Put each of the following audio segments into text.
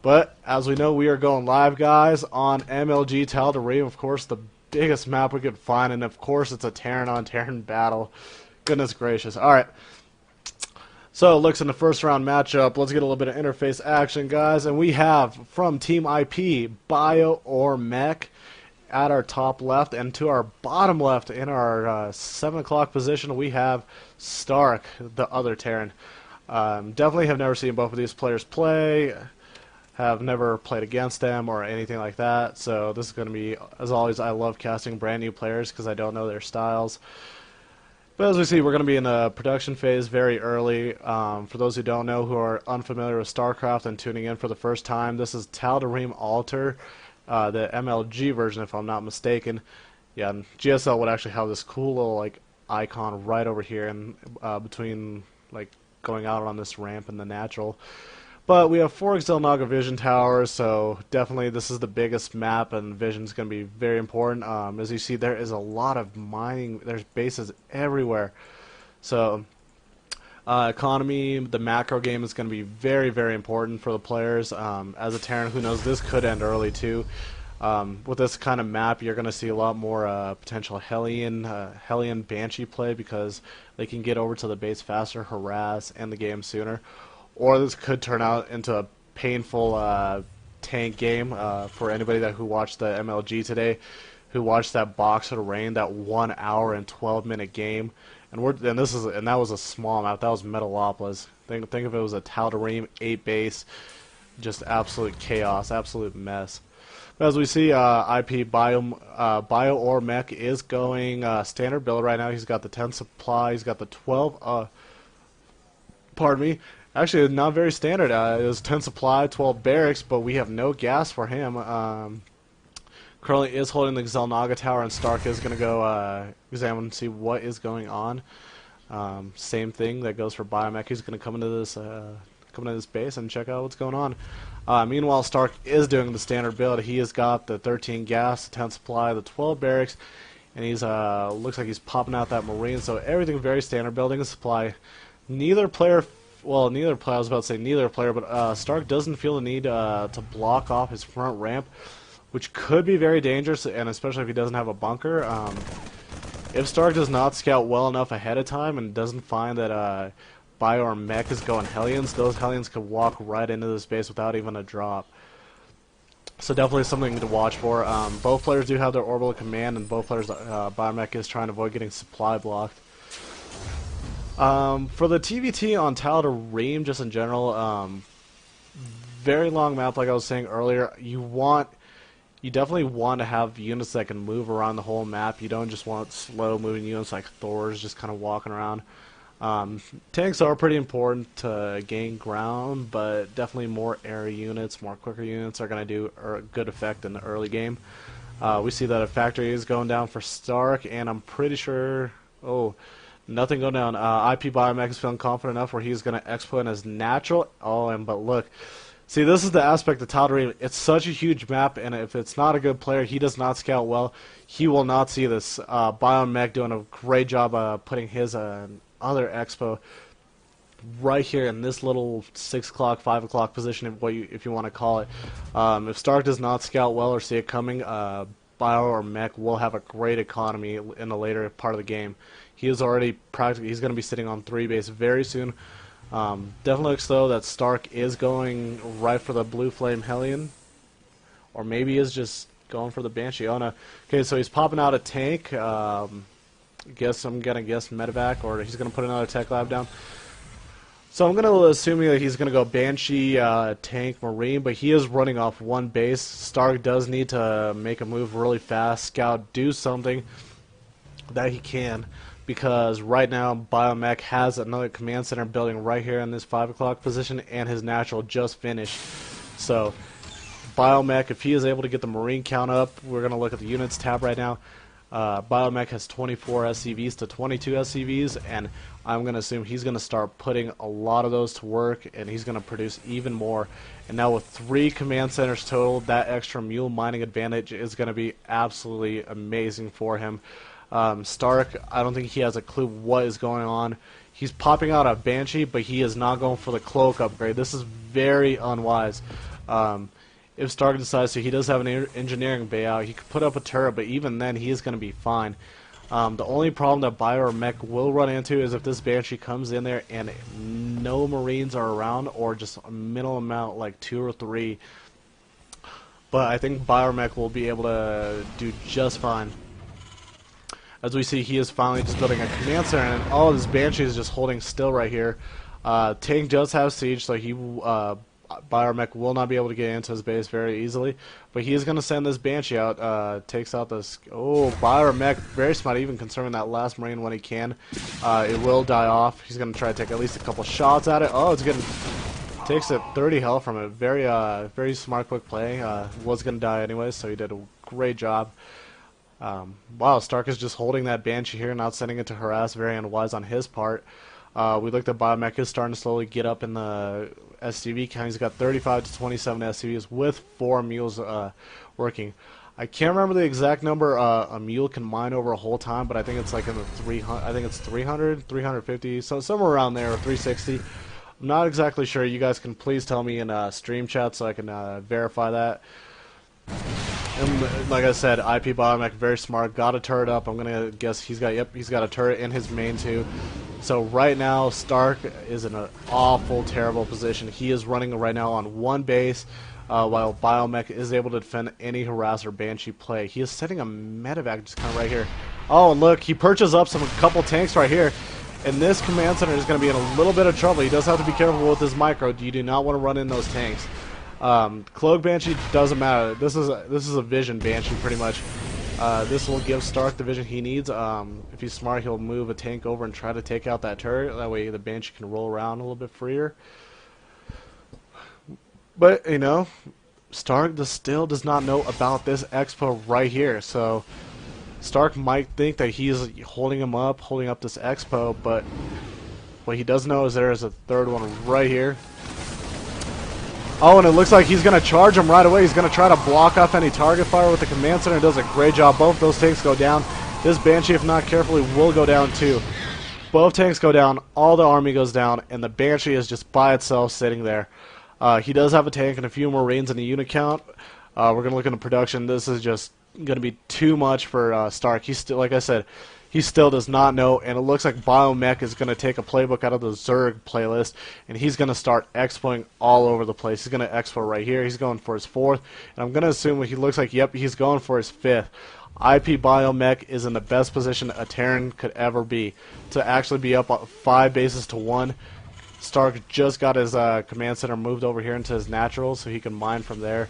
But as we know, we are going live, guys, on MLG Tal'Darim. Of course, the biggest map we could find, and of course, it's a Terran on Terran battle. Goodness gracious! All right. So, it looks in the first round matchup. Let's get a little bit of interface action, guys. And we have from Team iPBioOrMech at our top left, and to our bottom left in our 7 o'clock position, we have Stark, the other Terran. Definitely have never seen both of these players play. Have never played against them or anything like that. So this is going to be, as always, I love casting brand new players because I don't know their styles. But as we see, we're going to be in the production phase very early. For those who don't know, who are unfamiliar with StarCraft and tuning in for the first time, this is Tal'Darim Alter, the MLG version, if I'm not mistaken. Yeah, and GSL would actually have this cool little like icon right over here, and between like going out on this ramp and the natural. But we have 4 Xel'Naga vision towers, so definitely this is the biggest map, and vision is going to be very important. As you see, there is a lot of mining. There's bases everywhere. So economy, the macro game is going to be very, very important for the players. As a Terran who knows, this could end early too. With this kind of map, you're going to see a lot more potential Hellion Banshee play because they can get over to the base faster, harass, end the game sooner. Or this could turn out into a painful tank game for anybody who watched the MLG today, who watched that Box of the Rain, that 1 hour and 12-minute game, and that was a small map. That was Metalopolis. Think if it was a Tal'Darim 8 base, just absolute chaos, absolute mess. But as we see, iPBioOrMech is going standard build right now. He's got the 10 supply. He's got the 12. Pardon me. Actually, not very standard. It was 10 supply, 12 barracks, but we have no gas for him. Currently is holding the Xel'Naga tower, and Stark is going to go examine and see what is going on. Same thing that goes for Biomech. He's going to come into this base and check out what's going on. Meanwhile, Stark is doing the standard build. He has got the 13 gas, the 10 supply, the 12 barracks, and he's looks like he's popping out that Marine. So everything very standard building and supply. Neither player, I was about to say neither player, but Stark doesn't feel the need to block off his front ramp, which could be very dangerous, and especially if he doesn't have a bunker. If Stark does not scout well enough ahead of time and doesn't find that BioOrMech is going Hellions, those Hellions could walk right into this base without even a drop. So definitely something to watch for. Both players do have their orbital command, and both players, BioOrMech is trying to avoid getting supply blocked. For the TVT on Tal'Darim, just in general, very long map, like I was saying earlier. You definitely want to have units that can move around the whole map. You don't just want slow moving units like Thors just kind of walking around. Tanks are pretty important to gain ground, but definitely more air units, more quicker units are going to do a good effect in the early game. We see that a factory is going down for Stark, and I'm pretty sure... Nothing going down. iPBioOrMech is feeling confident enough where he's going to expo in his natural. But look. See, this is the aspect of Tal'Darim. It's such a huge map, and if it's not a good player, he does not scout well, he will not see this. BioOrMech doing a great job putting his other expo right here in this little 6 o'clock, 5 o'clock position, if you want to call it. If Stark does not scout well or see it coming, BioOrMech will have a great economy in the later part of the game. He is already he's going to be sitting on 3 base very soon. Definitely looks though that Stark is going right for the Blue Flame Hellion, or maybe is just going for the Banshee. Oh no. Okay, so he's popping out a tank. Guess I'm gonna guess medevac, or he's gonna put another tech lab down. So I'm gonna assume that he's gonna go Banshee, tank, Marine, but he is running off 1 base. Stark does need to make a move really fast, scout, do something that he can. Because right now, BioOrMech has another command center building right here in this 5 o'clock position, and his natural just finished. So, BioOrMech, if he is able to get the Marine count up, we're going to look at the units tab right now. BioOrMech has 24 SCVs to 22 SCVs, and I'm going to assume he's going to start putting a lot of those to work, and he's going to produce even more. And now with 3 command centers total, that extra mule mining advantage is going to be absolutely amazing for him. Stark, I don't think he has a clue what is going on. He's popping out a Banshee, but he is not going for the cloak upgrade. This is very unwise. If Stark decides to, he does have an engineering bay out. He could put up a turret, but even then, he is going to be fine. The only problem that iPBioOrMech will run into is if this Banshee comes in there and no Marines are around, or just a minimal amount, like 2 or 3. But I think iPBioOrMech will be able to do just fine. As we see, he is finally just building a command center, and all of his Banshee is just holding still right here. Tank does have siege, so iPBioOrMech will not be able to get into his base very easily. But he is going to send this Banshee out, takes out this... Oh, iPBioOrMech, very smart, even conserving that last Marine when he can. It will die off. He's going to try to take at least a couple shots at it. Oh, it's getting... Takes it 30 health from it. Very, very smart, quick play. Was going to die anyways, so he did a great job. Wow, Stark is just holding that Banshee here, not sending it to harass. Very unwise on his part. We looked at iPBioOrMech is starting to slowly get up in the SCV count. He's got 35 to 27 SCVs with 4 mules working. I can't remember the exact number a mule can mine over a whole time, but I think it's like in the 300. I think it's 300, 350, so somewhere around there, or 360. I'm not exactly sure. You guys can please tell me in stream chat so I can verify that. And like I said, iPBioOrMech, very smart, got a turret up. I'm gonna guess he's got a turret in his main too. So right now Stark is in an awful, terrible position. He is running right now on one base, while iPBioOrMech is able to defend any harass or Banshee play. He is setting a medevac just kind of right here. Oh, and look, he purchased up a couple tanks right here. And this command center is going to be in a little bit of trouble. He does have to be careful with his micro. You do not want to run in those tanks. Cloak Banshee doesn't matter. This is a vision Banshee pretty much. This will give Stark the vision he needs. If he's smart, he'll move a tank over and try to take out that turret. That way the Banshee can roll around a little bit freer. But, you know, Stark still does not know about this expo right here. So Stark might think that he's holding up this expo, but what he does know is there is a third one right here. Oh, and it looks like he's going to charge him right away. He's going to try to block off any target fire with the command center. Does a great job. Both those tanks go down. This Banshee, if not carefully, will go down too. Both tanks go down. All the army goes down, and the Banshee is just by itself sitting there. He does have a tank and a few Marines in the unit count. We're going to look into production. This is just going to be too much for Stark. He's still, like I said, he still does not know, and it looks like iPBioOrMech is going to take a playbook out of the Zerg playlist, and he's going to start expoing all over the place. He's going to expo right here. He's going for his 4th, and I'm going to assume he looks like, yep, he's going for his 5th. iPBioOrMech is in the best position a Terran could ever be to actually be up 5 bases to 1. Stark just got his command center moved over here into his natural so he can mine from there.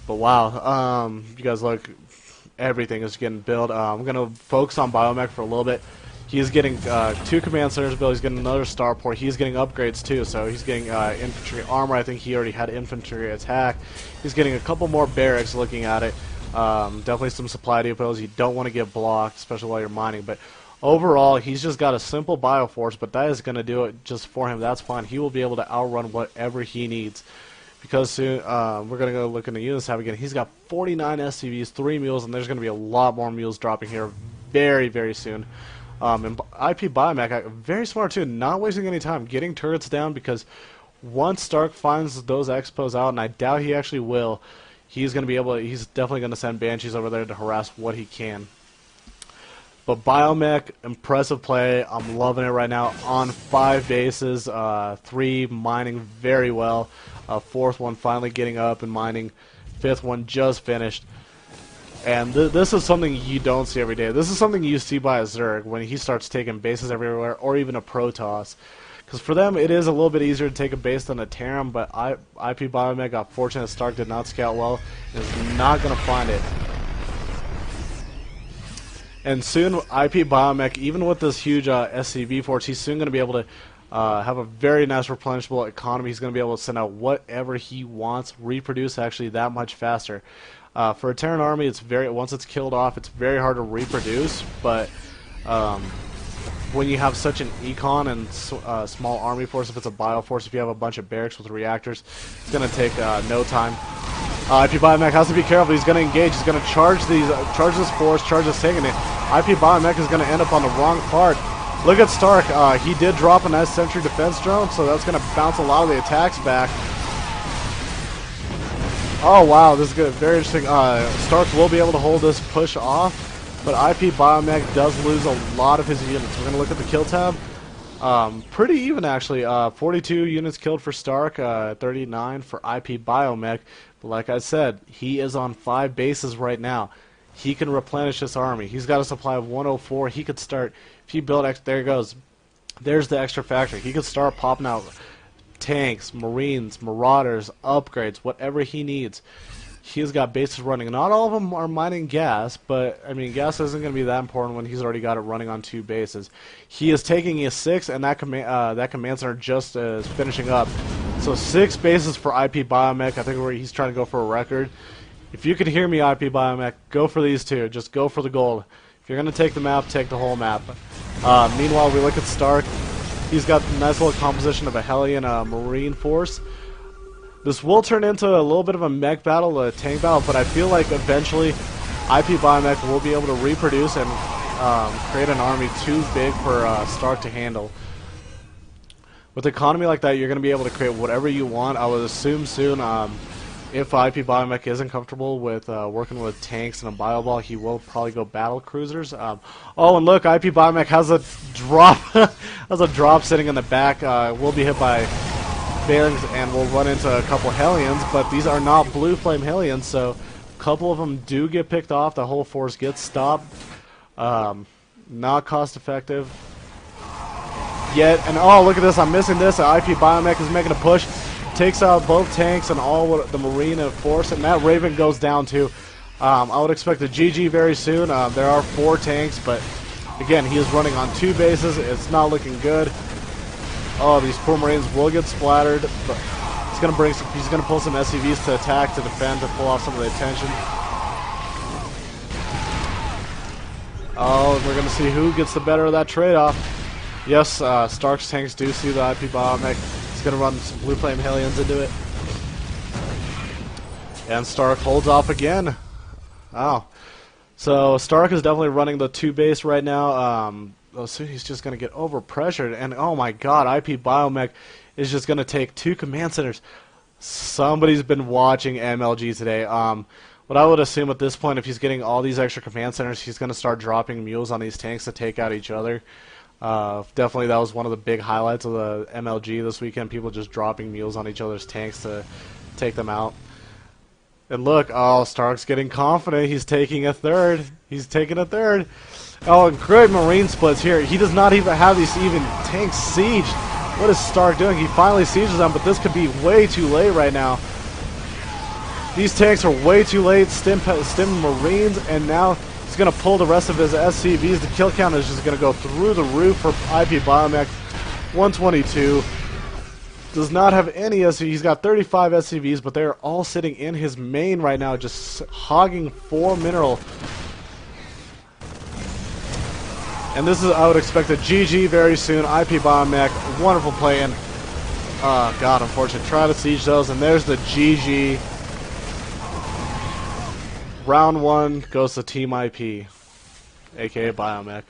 But wow, you guys look, everything is getting built. I'm going to focus on iPBioOrMech for a little bit. He's getting 2 command centers built. He's getting another starport. He's getting upgrades too, so he's getting infantry armor. I think he already had infantry attack. He's getting a couple more barracks looking at it. Definitely some supply depots. You don't want to get blocked, especially while you're mining. But overall, he's just got a simple bioforce, but that is going to do it just for him. That's fine. He will be able to outrun whatever he needs. Because soon, we're going to go look into units tab again. He's got 49 SCVs, 3 mules, and there's going to be a lot more mules dropping here very, very soon. And iPBioOrMech, very smart too, not wasting any time, getting turrets down, because once Stark finds those expos out, and I doubt he actually will, he's going to be able to, he's definitely going to send Banshees over there to harass what he can. But iPBioOrMech, impressive play. I'm loving it right now. On 5 bases, 3 mining very well. 4th one finally getting up and mining. 5th one just finished. And this is something you don't see every day. This is something you see by a Zerg when he starts taking bases everywhere, or even a Protoss. Because for them, it is a little bit easier to take a base than a Terran, but iPBioOrMech got fortunate. Stark did not scout well and is not going to find it. And soon, iPBioOrMech, even with this huge SCV force, he's soon going to be able to have a very nice replenishable economy. He's going to be able to send out whatever he wants, reproduce actually that much faster. For a Terran army, it's once it's killed off, it's very hard to reproduce. But when you have such an econ and small army force, if it's a bioforce, if you have a bunch of barracks with reactors, it's going to take no time. iPBioOrMech has to be careful. He's going to engage. He's going to charge this force, charge this tank, and iPBioOrMech is going to end up on the wrong part. Look at Stark. He did drop a nice sentry defense drone, so that's going to bounce a lot of the attacks back. Oh wow, this is good. Very interesting. Stark will be able to hold this push off, but iPBioOrMech does lose a lot of his units. We're going to look at the kill tab. Pretty even actually. 42 units killed for Stark, 39 for iPBioOrMech. But like I said, he is on 5 bases right now. He can replenish this army. He's got a supply of 104. He could start, if he build, there he goes. There's the extra factory. He could start popping out tanks, marines, marauders, upgrades, whatever he needs. He's got bases running. Not all of them are mining gas, but I mean, gas isn't going to be that important when he's already got it running on 2 bases. He is taking his 6, and that command center just is finishing up. So 6 bases for iPBioOrMech. I think he's trying to go for a record. If you can hear me, iPBioOrMech, go for these 2. Just go for the gold. If you're going to take the map, take the whole map. Meanwhile, we look at Stark. He's got a nice little composition of a Hellion Marine force. This will turn into a little bit of a mech battle, a tank battle, but I feel like eventually iPBioOrMech will be able to reproduce and create an army too big for Stark to handle. With an economy like that, you're going to be able to create whatever you want. I would assume soon, if iPBioOrMech isn't comfortable with working with tanks and a bio ball, he will probably go battle cruisers. Oh, and look, iPBioOrMech has a drop, has a drop sitting in the back. Will be hit by bearings and will run into a couple Hellions, but these are not Blue Flame Hellions, so a couple of them do get picked off. The whole force gets stopped. Not cost effective yet. And oh, look at this! I'm missing this. iPBioOrMech is making a push. Takes out both tanks and all the Marine force, and that Raven goes down too. I would expect a GG very soon. There are 4 tanks, but again, he is running on 2 bases. It's not looking good. Oh, these poor Marines will get splattered, but he's gonna pull some SCVs to attack, to defend, to pull off some of the attention. Oh, we're gonna see who gets the better of that trade-off. Yes, Stark's tanks do see the iPBioOrMech. Going to run some Blue Flame Hellions into it. And Stark holds off again. Wow. So Stark is definitely running the 2 base right now. So he's just going to get overpressured. And oh my god, iPBioOrMech is just going to take 2 command centers. Somebody's been watching MLG today. What I would assume at this point, if he's getting all these extra command centers, he's going to start dropping mules on these tanks to take out each other. Definitely that was one of the big highlights of the MLG this weekend, people just dropping mules on each other's tanks to take them out. And look, oh, Stark's getting confident, he's taking a 3rd. He's taking a 3rd. Oh, and great Marine splits here. He does not even have these tanks sieged. What is Stark doing? He finally sieges them, but this could be way too late right now. These tanks are way too late, stim Marines, and now he's going to pull the rest of his SCVs. The kill count is just going to go through the roof for iPBioOrMech. 122. Does not have any SCVs. He's got 35 SCVs, but they're all sitting in his main right now, just hogging 4 mineral. And this is, I would expect a GG very soon. iPBioOrMech, wonderful play. And, oh god, unfortunate. Try to siege those, and there's the GG. Round 1 goes to Team IP, aka Biomech.